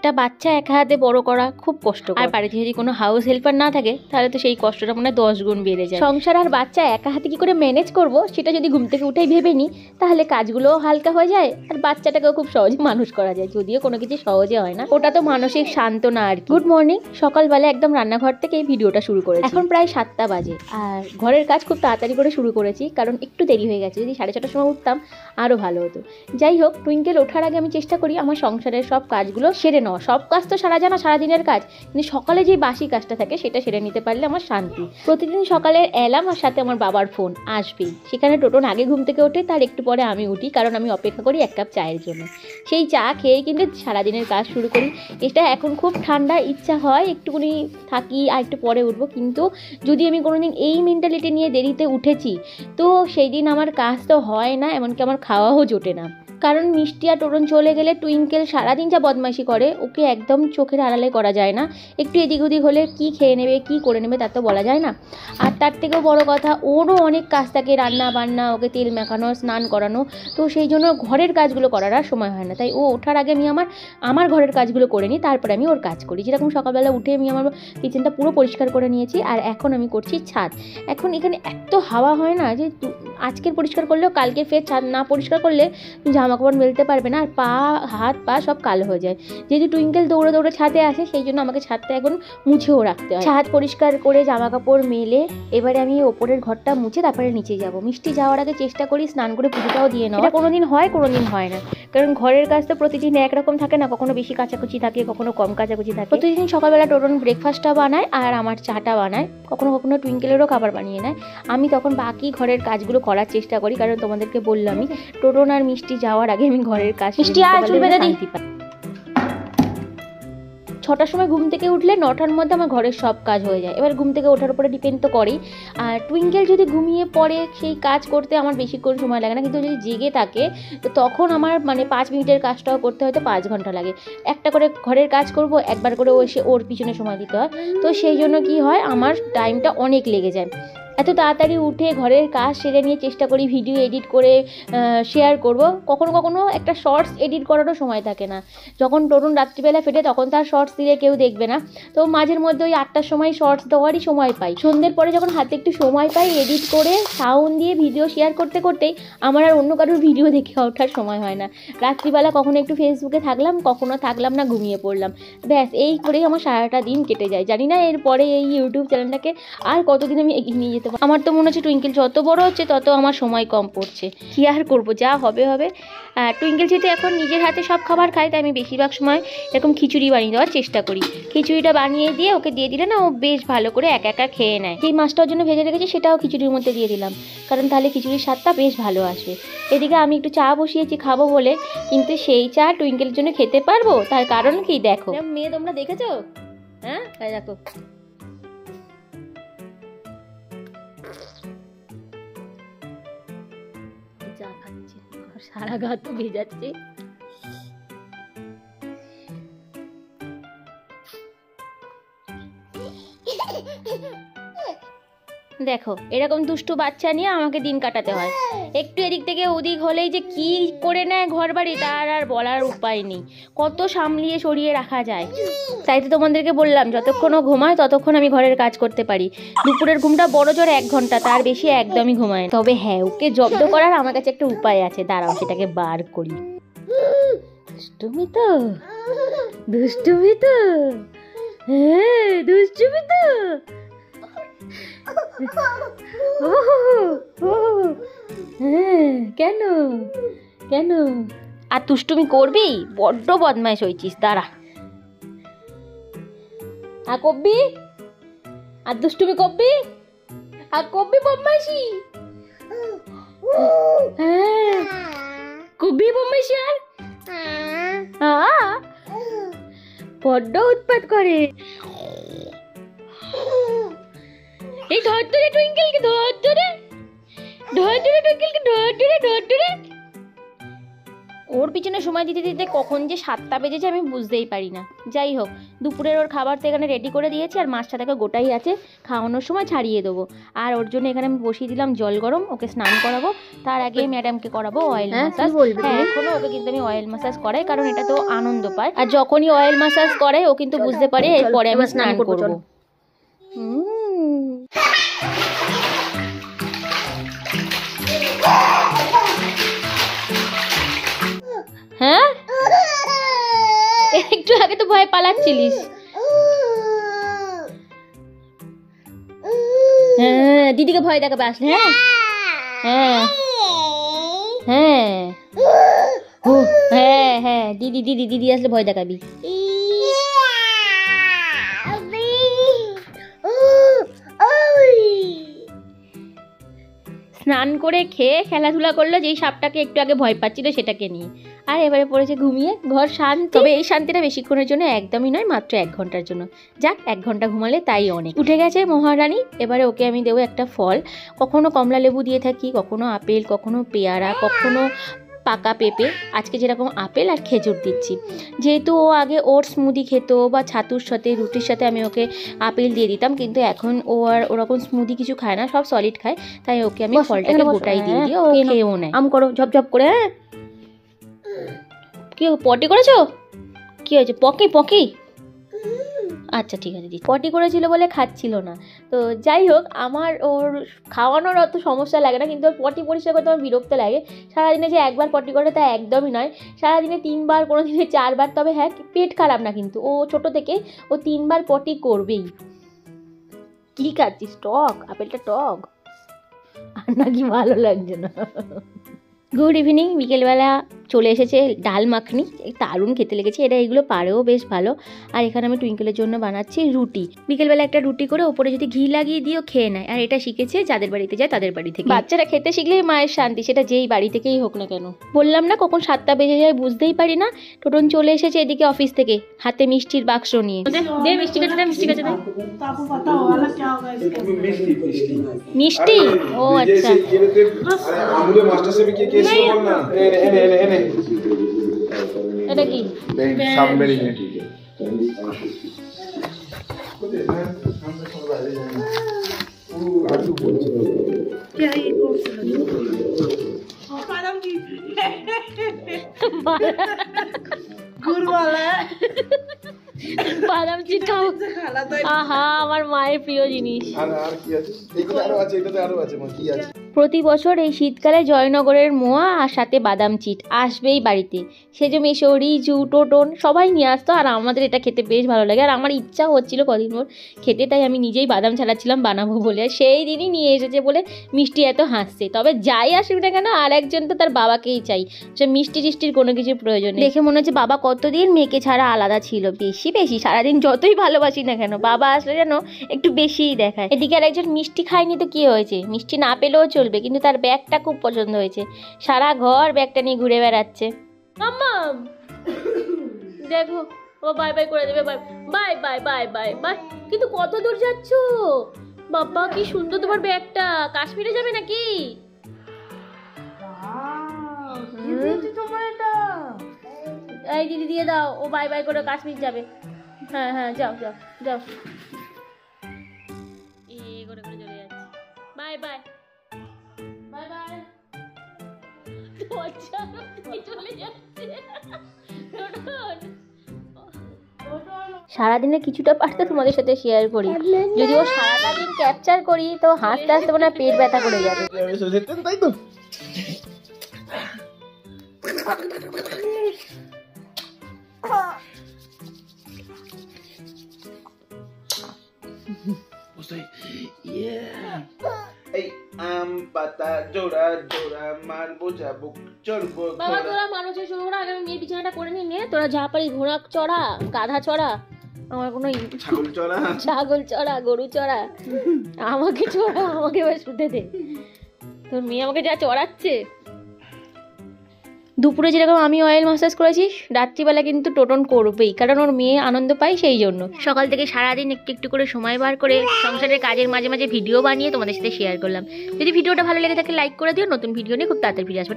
একটা বাচ্চা একা হাতে বড় করা খুব কষ্ট, আর বাড়িতে যদি কোনো হাউস হেল্পার না থাকে তাহলে তো সেই কষ্টটা মনে হয় 10 গুণ বেড়ে যায়। সংসার আর বাচ্চা একা হাতে কি করে ম্যানেজ করব সেটা যদি ঘুম থেকে উঠেই ভেবে নিই তাহলে কাজগুলোও হালকা হয়ে যায় আর বাচ্চাটাকেও খুব সহজে মানুষ করা যায়, যদিও কোনো কিছু সহজে হয় না, ওটা তো মানসিক সান্ত্বনা আর কি। গুড মর্নিং, সকালবেলা একদম রান্নাঘর থেকে এই ভিডিওটা শুরু করেছি। এখন প্রায় 7টা বাজে আর ঘরের কাজ খুব তাড়াতাড়ি করে শুরু করেছি কারণ একটু দেরি হয়ে গেছে, যদি 6:30টার সময় উঠতাম আরও ভালো হতো। যাই হোক, টুইঙ্কেল ওঠার আগে আমি চেষ্টা করি আমার সংসারের সব কাজগুলো সেরে নেওয়া। সব কাজ তো সারা জানা সারাদিনের কাজ, কিন্তু সকালে যে বাসি কাজটা থাকে সেটা সেরে নিতে পারলে আমার শান্তি। প্রতিদিন সকালের অ্যালার্ম আর সাথে আমার বাবার ফোন আসবেই, সেখানে টোটন আগে ঘুম থেকে ওঠে, তার একটু পরে আমি উঠি কারণ আমি অপেক্ষা করি 1 কাপ চায়ের জন্য। সেই চা খেয়েই কিন্তু সারাদিনের কাজ শুরু করি। এটা এখন খুব ঠান্ডা, ইচ্ছা হয় একটুখানি থাকি আর একটু পরে উঠবো, কিন্তু যদি আমি কোনোদিন এই মেন্টালিটি নিয়ে দেরিতে উঠেছি তো সেই দিন আমার কাজ তো হয় না, এমনকি আমার খাওয়াও জোটে না। কারণ মিষ্টি আর টোটন চলে গেলে টুইঙ্কেল সারাদিন যা বদমাইশি করে ওকে একদম চোখের আড়ালে করা যায় না। একটু এদিক ওদিক হলে কি খেয়ে নেবে কি করে নেবে তার তো বলা যায় না। আর তার থেকেও বড় কথা, ওরও অনেক কাজ থাকে, রান্না বান্না, ওকে তেল মাখানো, স্নান করানো, তো সেই জন্য ঘরের কাজগুলো করার আর সময় হয় না। তাই ও ওঠার আগে আমি আমার ঘরের কাজগুলো করে নিই, তারপরে আমি ওর কাজ করি। যেরকম সকালবেলা উঠে আমি আমার কিচেনটা পুরো পরিষ্কার করে নিয়েছি আর এখন আমি করছি ছাদ। এখন এখানে এত হাওয়া হয় না যে আজকের পরিষ্কার করলেও কালকে ফের ছাদ না পরিষ্কার করলে জামাকাপড় মেলতে পারবে না, আর হাত পা সব কালো হয়ে যায়। যেহেতু টুইঙ্কেল দৌড়ে দৌড়ে ছাদে আসে সেই জন্য আমাকে ছাদটা এখন মুছেও রাখতে হয়। ছাদ পরিষ্কার করে জামাকাপড় মেলে এবারে আমি ওপরের ঘরটা মুছে তারপরে নিচে যাব। মিষ্টি যাওয়ার আগে চেষ্টা করি স্নান করে পুজোটাও দিয়ে নেওয়া। কোনোদিন হয় কোনোদিন হয় না, কারণ ঘরের কাজ তো প্রতিদিন একরকম থাকে না, কখনো বেশি কাচাকুচি থাকে কখনো কম কাচাকুচি থাকে। প্রতিদিন সকালবেলা টোটন ব্রেকফাস্টটা বানায় আর আমার চাটা বানায়, কখনো কখনো টুইঙ্কেলেরও খাবার বানিয়ে নেয়। আমি তখন বাকি ঘরের কাজগুলো করার চেষ্টা করি, কারণ তোমাদেরকে বললামই টোটন আর মিষ্টি যাওয়ার আগে আমি ঘরের কাজ। মিষ্টি আর চুল বেঁধে দিই। 6টার সময় ঘুম থেকে উঠলে 9টার মধ্যে আমার ঘরের সব কাজ হয়ে যায়। এবার ঘুম থেকে ওঠার উপরে ডিপেন্ড তো করেই। আর টুইঙ্কেল যদি ঘুমিয়ে পড়ে সেই কাজ করতে আমার বেশিক্ষণ সময় লাগে না, কিন্তু যদি জেগে থাকে তো তখন আমার 5 মিনিটের কাজটাও করতে হয়তো 5 ঘন্টা লাগে। একটা করে ঘরের কাজ করব, একবার করে এসে ওর পিছনে সময় দিতে হয়, তো সেই জন্য কি হয় আমার টাইমটা অনেক লেগে যায়। এত তাড়াতাড়ি উঠে ঘরের কাজ সেরে নিয়ে চেষ্টা করি ভিডিও এডিট করে শেয়ার করব। কখনো কখনো একটা শর্টস এডিট করারও সময় থাকে না। যখন টোটন রাত্রিবেলা ফেটে তখন তার শর্টস দিলে কেউ দেখবে না, তো মাঝের মধ্যে ওই 8টার সময় শর্টস দেওয়ারই সময় পাই। সন্ধ্যের পরে যখন হাতে একটু সময় পাই এডিট করে সাউন্ড দিয়ে ভিডিও শেয়ার করতে করতেই আমার আর অন্য কারোর ভিডিও দেখে ওঠার সময় হয় না। রাত্রিবেলা কখনো একটু ফেসবুকে থাকলাম, কখনো থাকলাম না, ঘুমিয়ে পড়লাম, ব্যাস এই করেই আমার সারাটা দিন কেটে যায়। জানি না এরপরে এই ইউটিউব চ্যানেলটাকে আর কতদিন আমি এগিয়ে নিয়ে যেতে। আমার তো মনে হচ্ছে টুইঙ্কেল যত বড় হচ্ছে তত আমার সময় কম পড়ছে। কি আর করবো, যা হবে হবে। টুইঙ্কেল যেহেতু এখন নিজের হাতে সব খাবার খায় তাই আমি বেশিরভাগ সময় এরকম খিচুড়ি বানিয়ে দেওয়ার চেষ্টা করি। খিচুড়িটা বানিয়ে দিয়ে ওকে দিয়ে দিলে না ও বেশ ভালো করে একা একা খেয়ে নেয়। যেই মাছটার জন্য ভেজে রেখেছি সেটাও খিচুড়ির মধ্যে দিয়ে দিলাম, কারণ তাহলে খিচুড়ির স্বাদটা বেশ ভালো আসবে। এদিকে আমি একটু চা বসিয়েছি খাবো বলে, কিন্তু সেই চা টুইঙ্কেলের জন্য খেতে পারবো তার কারণ কি দেখো। মেয়ে তোমরা দেখেছো? হ্যাঁ দেখো, চা খাচ্ছি, সারা গা তো ভেজাচ্ছে। দেখো এরকম দুষ্টু বাচ্চা নিয়ে আমাকে দিন কাটাতে হয়। একটু এদিক থেকে ওদিক হলেই যে কি করে নেয় ঘর বাড়ি তার আর বলার উপায় নেই, কত সামলিয়ে সরিয়ে রাখা যায়। তাই তো তোমাদেরকে বললাম যতক্ষণ ও ঘুমায় ততক্ষণ আমি ঘরের কাজ করতে পারি। দুপুরের ঘুমটা বড় জোর 1 ঘন্টা, তার বেশি একদমই ঘুমায়। তবে হ্যাঁ, ওকে জব্দ করার আমার কাছে একটা উপায় আছে, দাঁড়াও সেটাকে বার করি। দুষ্টুমি তো, দুষ্টুমি তো, হ্যাঁ দুষ্টুমি তো। হ্যাঁ কেন কেন আর দুষ্টুমি করবি? বড্ড বদমাইশ হয়েছিস, দাঁড়া। আর কবি আর দুষ্টুমি কবি আর কবি বদমাইশি। হ্যাঁ কবি বদমাইশি আর বড্ড উৎপাত করে। এই ধর ধরে টুইঙ্কেলকে, ধর ধরে টুইঙ্কেলকে, ধর ধরে। ওর পিছনে সময় দিতে দিতে কখন যে 7টা বেজেছে আমি বুঝতেই পারি না। যাই হোক, দুপুরের ওর খাবার তো এখানে রেডি করে দিয়েছি, আর মাছটা দেখো গোটাই আছে, খাওয়ানোর সময় ছাড়িয়ে দেবো। আর ওর জন্য এখানে আমি বসিয়ে দিলাম জল গরম, ওকে স্নান করাবো, তার আগে ম্যাডামকে করাবো অয়েল ম্যাসাজ। হ্যাঁ, এখনো ওকে কিন্তু আমি অয়েল ম্যাসাজ করাই, কারণ এটা তো আনন্দ পায়, আর যখনই অয়েল ম্যাসাজ করে ও কিন্তু বুঝতে পারে এরপরে আমি স্নান করবো। হ্যাঁ, একটু আগে তো ভয় পালাচ্ছিলিস। হ্যাঁ, দিদিকে ভয় দেখাবে আসলে। হ্যাঁ হ্যাঁ হ্যাঁ হ্যাঁ হ্যাঁ, দিদি দিদি দিদি আসলে ভয় দেখাবি। স্নান করে খেয়ে খেলাধুলা করলো, যেই সাপটাকে একটু আগে ভয় পাচ্ছিল সেটাকে নিয়ে, আর এবারে পড়েছে ঘুমিয়ে। ঘর শান্তি, তবে এই শান্তিটা বেশিক্ষণের জন্য একদমই নয়, মাত্র 1 ঘন্টার জন্য। যাক, 1 ঘন্টা ঘুমালে তাই অনেক। উঠে গেছে মহারানী, এবারে ওকে আমি দেবো একটা ফল। কখনো কমলা লেবু দিয়ে থাকি, কখনো আপেল, কখনো পেয়ারা, কখনো পাকা পেঁপে। আজকে যেরকম আপেল আর খেজুর দিচ্ছি, যেহেতু ও আগে ওর স্মুদি খেত বা ছাতুর সাথে রুটির সাথে আমি ওকে আপেল দিয়ে দিতাম, কিন্তু এখন ও আর ওরকম স্মুদি কিছু খায় না, সব সলিড খায়, তাই ওকে আমি ফলটাকে গোটাই দিয়ে দিই, ও খেয়েও নেয়। আম করো ঝপঝপ করে। হ্যাঁ, কি পটি করেছো? কি হয়েছে? পকি পকি? আচ্ছা ঠিক আছে, পটি করেছিল বলে খাচ্ছিল না। তো যাই হোক, আমার ওর খাওয়ানোর অত সমস্যা লাগে না, কিন্তু ওর পটি পরিষ্কার করতে আমার বিরক্ত লাগে। সারাদিনে যে 1 বার পটি করে তা একদমই নয়, সারাদিনে 3 বার, কোনো দিনে 4 বার। তবে হ্যাঁ, পেট খারাপ না, কিন্তু ও ছোট থেকে ও 3 বার পটি করবেই। কি খাচ্ছিস? টক? আপেলটা টক আর নাকি ভালো লাগছে না? গুড ইভিনিং, বিকেলবেলা চলে এসেছে ডাল মাখনি, দারুণ খেতে লেগেছে এটা। এগুলো পারেও বেশ ভালো। আর এখানে আমি টুইঙ্কেলের জন্য বানাচ্ছি রুটি। বিকেলবেলা একটা রুটি করে ওপরে যদি ঘি লাগিয়ে দিও খেয়ে নেয়, আর এটা শিখেছে যাদের বাড়িতে যায় তাদের বাড়ি থেকে। বাচ্চারা খেতে শিখলেই মায়ের শান্তি, সেটা যেই বাড়ি থেকেই হোক না কেন। বললাম না কখন 7টা বেজে যায় বুঝতেই পারি না। টোটন চলে এসেছে এদিকে অফিস থেকে, হাতে মিষ্টির বাক্স নিয়ে। দে মিষ্টি কাছে দে, মিষ্টি কাছে দে। মিষ্টি? ও আচ্ছা। এটা কি? বাদাম চিট খাও? আহা, আমার মায়ের প্রিয় জিনিস। প্রতি বছর এই শীতকালে জয়নগরের মোয়া আর সাথে বাদাম চিট আসবেই বাড়িতে। সেজমেশো, রিজু, টোটন সবাই নিয়ে আসতো, আর আমাদের এটা খেতে বেশ ভালো লাগে। আর আমার ইচ্ছা হচ্ছিল কদিন ওর খেতে, তাই আমি নিজেই বাদাম ছাড়াচ্ছিলাম বানাবো বলে। সেই দিনই নিয়ে এসেছে বলে মিষ্টি এত হাসছে। তবে যাই আসুক না কেন, আর একজন তো তার বাবাকেই চাই, সে মিষ্টি টিষ্টির কোনো কিছুর প্রয়োজন নেই। দেখে মনে হচ্ছে বাবা কতদিন মেয়েকে ছাড়া আলাদা ছিল। বেশি বেশি সারাদিন যতই ভালোবাসি না কেন, বাবা আসলে যেন একটু বেশিই দেখায়। এদিকে আর একজন মিষ্টি খায়নি তো কি হয়েছে, মিষ্টি না পেলেও চলবে, কিন্তু তার ব্যাগটা খুব পছন্দ হয়েছে। সারা ঘর ব্যাগটা নিয়ে ঘুরে বেড়াচ্ছে। মাম্মা দেখো, ও বাই বাই করে দেবে। Bye bye bye bye bye bye. কিন্তু কত দূর যাচ্ছ বাবা? কি সুন্দর তোমার ব্যাগটা। কাশ্মীরে যাবে নাকি? এই দিদি দিয়ে দাও, ও বাই বাই করে কাশ্মীর যাবে। হ্যাঁ হ্যাঁ, যাও যাও যাও। এই করে করে চলে যাচ্ছে। Bye bye bye bye. আচ্ছা, চলে যাচ্ছে। সারাদিনে কিছুটা পার্ট তো তোমাদের সাথে শেয়ার করি, যদি ও সারাটা দিন ক্যাপচার করি তো হাসতে হাসতে মনে হয় পেট ব্যথা করে যাবে। তাই তো বাবা, তোরা মানুষের শুরু করা, আগে আমি মেয়ের বিছানাটা করে নি। তোরা যা পারি ঘোড়া চড়া, গাধা চড়া, আমার কোনো ছাগল চড়া, গরু চড়া, আমাকে চড়া, আমাকে এবার শুতে দে। তোর মেয়ে আমাকে যা চড়াচ্ছে। দুপুরে যেরকম আমি অয়েল ম্যাসাজ করেছি, রাত্রিবেলা কিন্তু টোটন করবেই, কারণ ওর মেয়ে আনন্দ পায় সেই জন্য। সকাল থেকে সারাদিন একটু একটু করে সময় বার করে সংসারের কাজের মাঝে মাঝে ভিডিও বানিয়ে তোমাদের সাথে শেয়ার করলাম। যদি ভিডিওটা ভালো লেগে থাকে লাইক করে দিও। নতুন ভিডিও নিয়ে খুব তাড়াতাড়ি ফিরে আসবো।